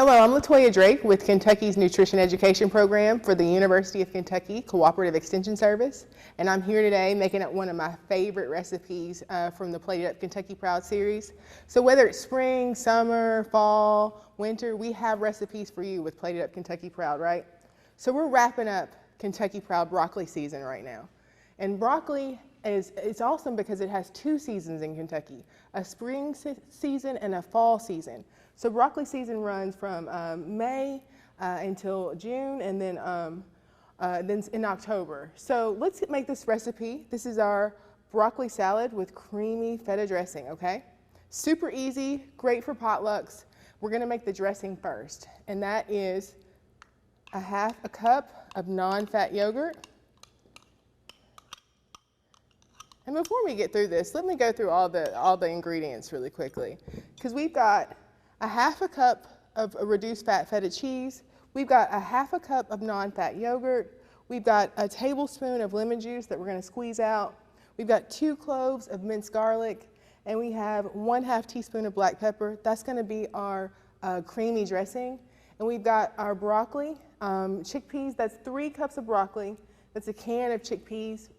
Hello, I'm LaToya Drake with Kentucky's Nutrition Education Program for the University of Kentucky Cooperative Extension Service, and I'm here today making up one of my favorite recipes from the Plated Up Kentucky Proud series. So whether it's spring, summer, fall, winter, we have recipes for you with Plated Up Kentucky Proud, right? So we're wrapping up Kentucky Proud broccoli season right now. And broccoli it's awesome because it has two seasons in Kentucky, a spring season and a fall season. So broccoli season runs from May until June, and then in October. So let's make this recipe. This is our broccoli salad with creamy feta dressing, okay? Super easy, great for potlucks. We're gonna make the dressing first, and that is a half a cup of non-fat yogurt. And before we get through this, let me go through all the ingredients really quickly, because we've got a half a cup of a reduced fat feta cheese. We've got a half a cup of non-fat yogurt. We've got a tablespoon of lemon juice that we're going to squeeze out. We've got 2 cloves of minced garlic, and we have 1/2 teaspoon of black pepper. That's going to be our creamy dressing. And we've got our broccoli, chickpeas. That's 3 cups of broccoli. That's a can of chickpeas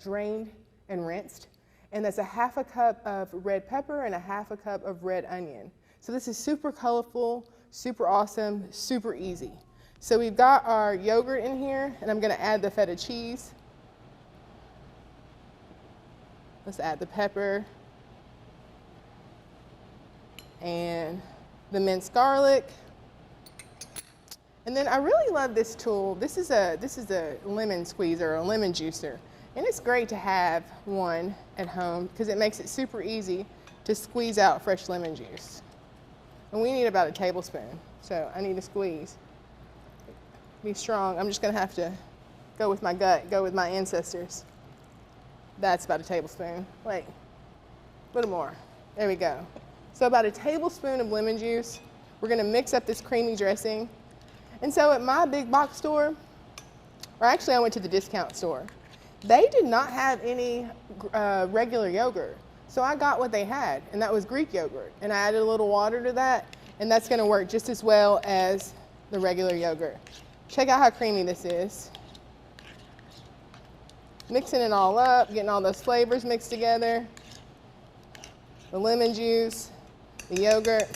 drained and rinsed. And that's a half a cup of red pepper and a half a cup of red onion. So this is super colorful, super awesome, super easy. So we've got our yogurt in here, and I'm gonna add the feta cheese. Let's add the pepper and the minced garlic. And then I really love this tool. This is a lemon squeezer, or a lemon juicer. And it's great to have one at home because it makes it super easy to squeeze out fresh lemon juice. And we need about a tablespoon, so I need to squeeze. Be strong. I'm just gonna have to go with my gut, go with my ancestors. That's about a tablespoon. Wait, a little more. There we go. So about a tablespoon of lemon juice. We're gonna mix up this creamy dressing. And so at my big box store, or actually I went to the discount store, they did not have any regular yogurt. So I got what they had, and that was Greek yogurt. And I added a little water to that, and that's gonna work just as well as the regular yogurt. Check out how creamy this is. Mixing it all up, getting all those flavors mixed together. The lemon juice, the yogurt.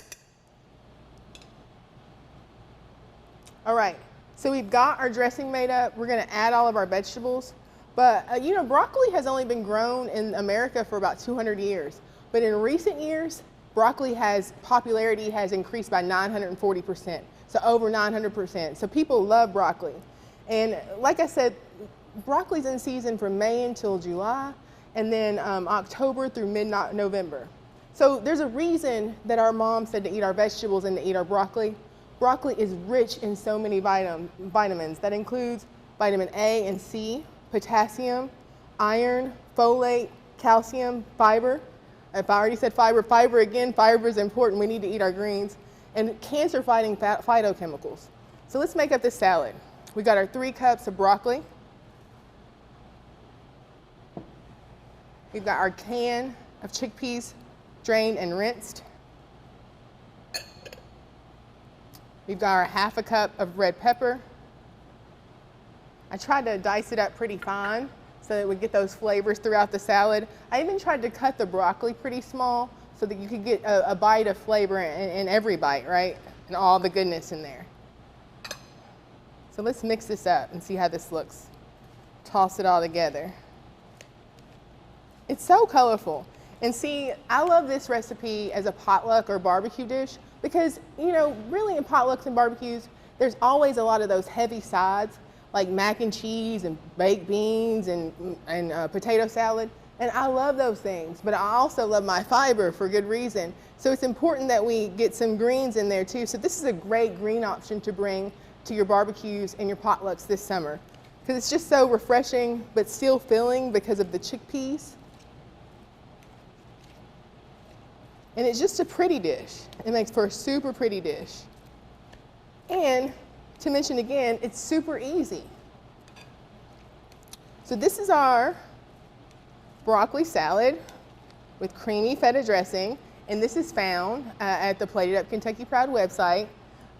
All right, so we've got our dressing made up. We're gonna add all of our vegetables. But you know, broccoli has only been grown in America for about 200 years. But in recent years, broccoli popularity has increased by 940%. So over 900%. So people love broccoli. And like I said, broccoli's in season from May until July, and then October through mid-November. So there's a reason that our mom said to eat our vegetables and to eat our broccoli. Broccoli is rich in so many vitamins. That includes vitamin A and C, potassium, iron, folate, calcium, fiber. If I already said fiber, fiber again, fiber is important. We need to eat our greens. And cancer-fighting phytochemicals. So let's make up this salad. We got our 3 cups of broccoli. We've got our can of chickpeas drained and rinsed. We've got our half a cup of red pepper. I tried to dice it up pretty fine so that it would get those flavors throughout the salad. I even tried to cut the broccoli pretty small so that you could get a bite of flavor in every bite, right? And all the goodness in there. So let's mix this up and see how this looks. Toss it all together. It's so colorful. And see, I love this recipe as a potluck or barbecue dish because, you know, really in potlucks and barbecues, there's always a lot of those heavy sides, like mac and cheese and baked beans and potato salad. And I love those things, but I also love my fiber for good reason. So it's important that we get some greens in there too. So this is a great green option to bring to your barbecues and your potlucks this summer, because it's just so refreshing, but still filling because of the chickpeas. And it's just a pretty dish. It makes for a super pretty dish. And to mention again, it's super easy. So this is our broccoli salad with creamy feta dressing, and this is found at the Plated Up Kentucky Proud website.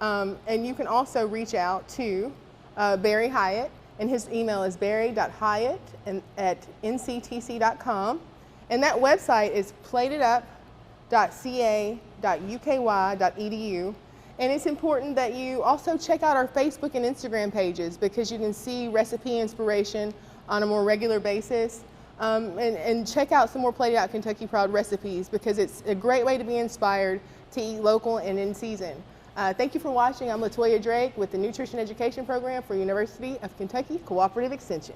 And you can also reach out to Barry Hyatt, and his email is barry.hyatt@nctc.com. And that website is platedup.ca.uky.edu. And it's important that you also check out our Facebook and Instagram pages, because you can see recipe inspiration on a more regular basis. And check out some more Plated Out Kentucky Proud recipes, because it's a great way to be inspired to eat local and in season. Thank you for watching. I'm LaToya Drake with the Nutrition Education Program for University of Kentucky Cooperative Extension.